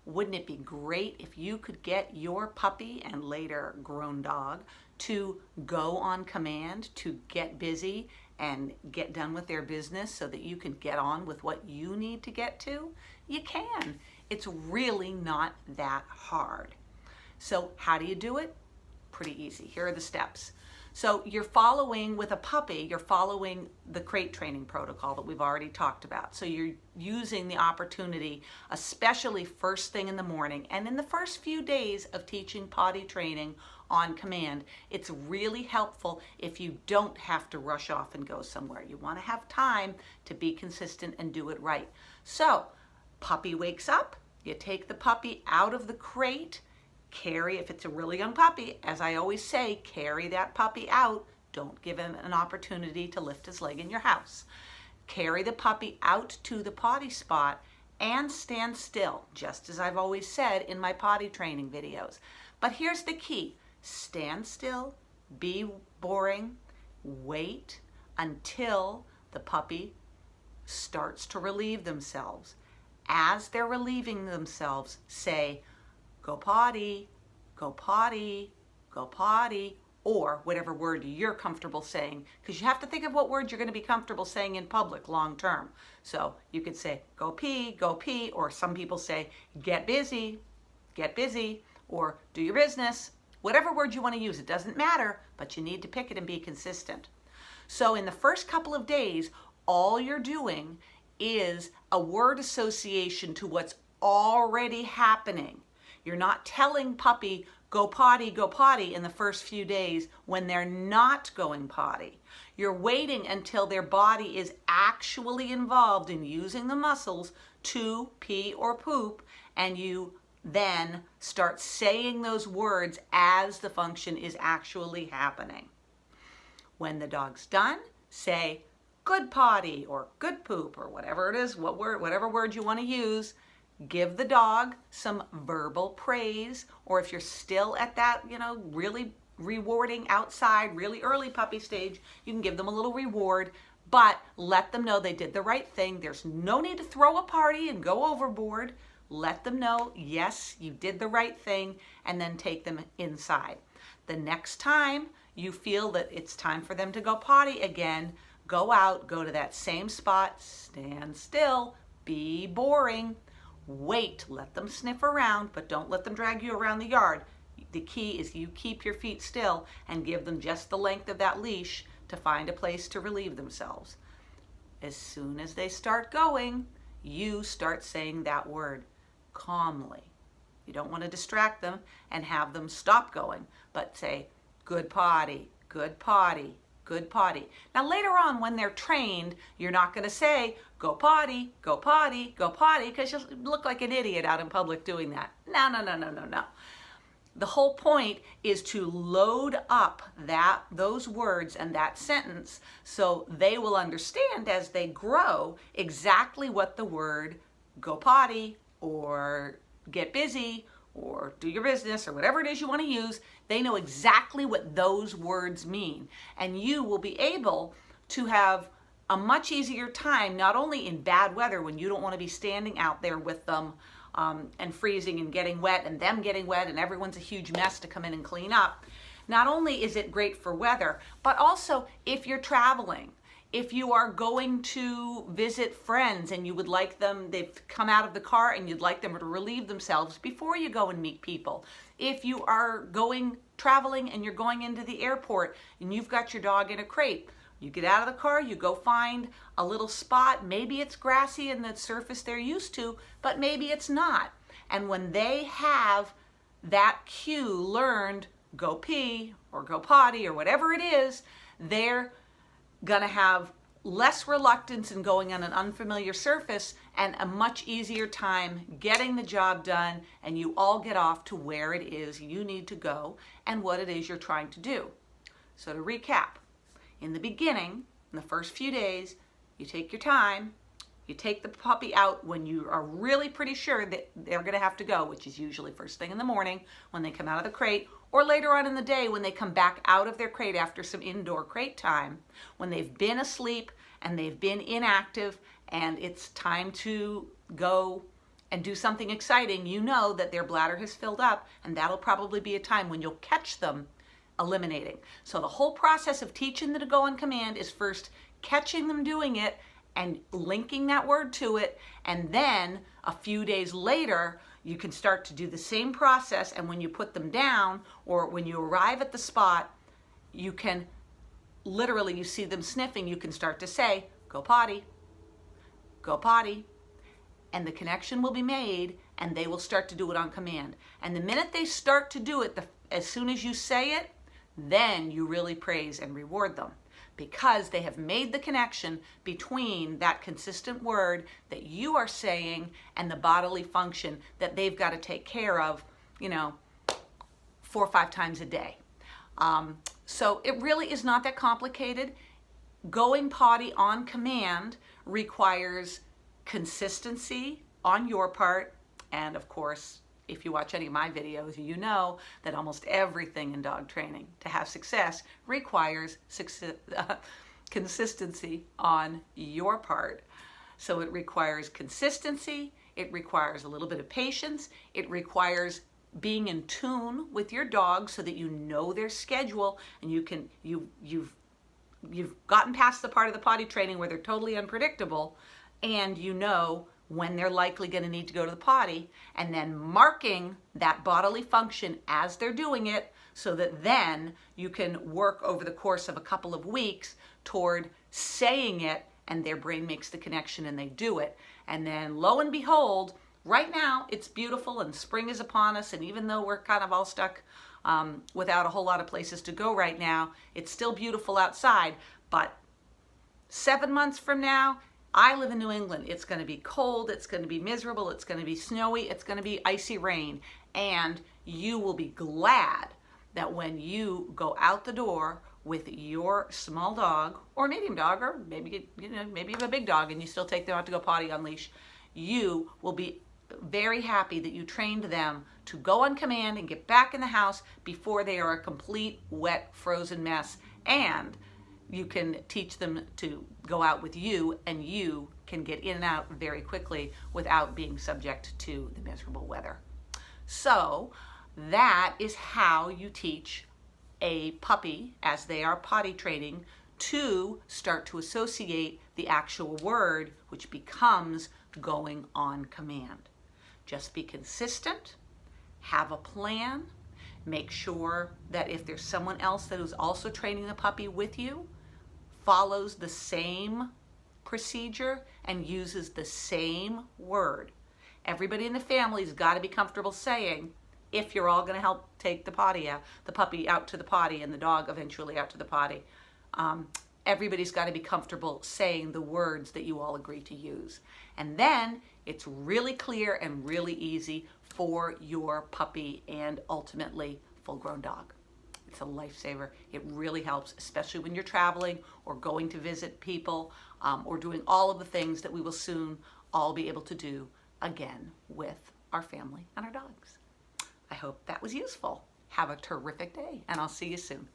wouldn't it be great if you could get your puppy and later grown dog to go on command, to get busy and get done with their business so that you can get on with what you need to get to? You can. It's really not that hard. So how do you do it? Pretty easy. Here are the steps. So you're following, with a puppy, you're following the crate training protocol that we've already talked about. So you're using the opportunity, especially first thing in the morning and in the first few days of teaching potty training on command. It's really helpful if you don't have to rush off and go somewhere. You want to have time to be consistent and do it right. So puppy wakes up, you take the puppy out of the crate, if it's a really young puppy, as I always say, carry that puppy out. Don't give him an opportunity to lift his leg in your house. Carry the puppy out to the potty spot and stand still, just as I've always said in my potty training videos. But here's the key. Stand still, be boring, wait until the puppy starts to relieve themselves. As they're relieving themselves, say, go potty, go potty, go potty, or whatever word you're comfortable saying, because you have to think of what words you're going to be comfortable saying in public long term. So you could say, go pee, or some people say, get busy, or do your business. Whatever word you want to use, it doesn't matter, but you need to pick it and be consistent. So in the first couple of days, all you're doing is a word association to what's already happening. You're not telling puppy, go potty in the first few days when they're not going potty. You're waiting until their body is actually involved in using the muscles to pee or poop, and you then start saying those words as the function is actually happening. When the dog's done, say good potty or good poop or whatever it is, whatever word you want to use. Give the dog some verbal praise, or if you're still at that, really rewarding outside, really early puppy stage, you can give them a little reward, but let them know they did the right thing. There's no need to throw a party and go overboard. Let them know, yes, you did the right thing, and then take them inside. The next time you feel that it's time for them to go potty again, go out, go to that same spot, stand still, be boring. Wait, let them sniff around, but don't let them drag you around the yard. The key is you keep your feet still and give them just the length of that leash to find a place to relieve themselves. As soon as they start going, you start saying that word calmly. You don't want to distract them and have them stop going, but say, good potty, good potty, good potty. Now later on when they're trained, you're not going to say, go potty, go potty, go potty, because you'll look like an idiot out in public doing that. No. The whole point is to load up those words and that sentence so they will understand as they grow exactly what the word go potty or get busy or do your business or whatever it is you want to use. They know exactly what those words mean, and you will be able to have a much easier time, not only in bad weather when you don't want to be standing out there with them and freezing and getting wet and them getting wet and everyone's a huge mess to come in and clean up. Not only is it great for weather, but also if you're traveling, if you are going to visit friends and you would like them, they've come out of the car and you'd like them to relieve themselves before you go and meet people. If you are traveling and you're going into the airport and you've got your dog in a crate, you get out of the car, you go find a little spot. Maybe it's grassy and the surface they're used to, but maybe it's not. And when they have that cue learned, go pee or go potty or whatever it is, they're going to have less reluctance in going on an unfamiliar surface and a much easier time getting the job done, and you all get off to where it is you need to go and what it is you're trying to do. So to recap, in the beginning, in the first few days, you take your time, you take the puppy out when you are really pretty sure that they're going to have to go, which is usually first thing in the morning when they come out of the crate, or later on in the day when they come back out of their crate after some indoor crate time, when they've been asleep and they've been inactive and it's time to go and do something exciting, you know that their bladder has filled up, and that'll probably be a time when you'll catch them eliminating. So the whole process of teaching them to go on command is first catching them doing it and linking that word to it, and then a few days later you can start to do the same process, and when you put them down or when you arrive at the spot, you can literally, you see them sniffing, you can start to say, go potty, go potty. And the connection will be made, and they will start to do it on command. And the minute they start to do it, as soon as you say it, then you really praise and reward them, because they have made the connection between that consistent word that you are saying and the bodily function that they've got to take care of, 4 or 5 times a day. So it really is not that complicated. Going potty on command requires consistency on your part, and of course, if you watch any of my videos, you know that almost everything in dog training to have success requires consistency on your part. So it requires consistency, it requires a little bit of patience, it requires being in tune with your dog so that you know their schedule, and you've gotten past the part of the potty training where they're totally unpredictable, and you know when they're likely going to need to go to the potty, and then marking that bodily function as they're doing it, so that then you can work over the course of a couple of weeks toward saying it, and their brain makes the connection and they do it. And then lo and behold, right now it's beautiful and spring is upon us, and even though we're kind of all stuck without a whole lot of places to go right now, it's still beautiful outside. But 7 months from now, I live in New England. It's going to be cold, it's going to be miserable, it's going to be snowy, it's going to be icy rain, and you will be glad that when you go out the door with your small dog or medium dog, or maybe maybe you have a big dog and you still take them out to go potty on leash, you will be very happy that you trained them to go on command and get back in the house before they are a complete wet frozen mess, and you can teach them to go out with you, and you can get in and out very quickly without being subject to the miserable weather. So that is how you teach a puppy, as they are potty training, to start to associate the actual word, which becomes going on command. Just be consistent, have a plan, make sure that if there's someone else that is also training the puppy with you, follows the same procedure and uses the same word. Everybody in the family's got to be comfortable saying, if you're all going to help take the puppy out to the potty, and the dog eventually out to the potty, everybody's got to be comfortable saying the words that you all agree to use. And then it's really clear and really easy for your puppy and ultimately full-grown dog. It's a lifesaver. It really helps, especially when you're traveling or going to visit people, or doing all of the things that we will soon all be able to do again with our family and our dogs. I hope that was useful. Have a terrific day, and I'll see you soon.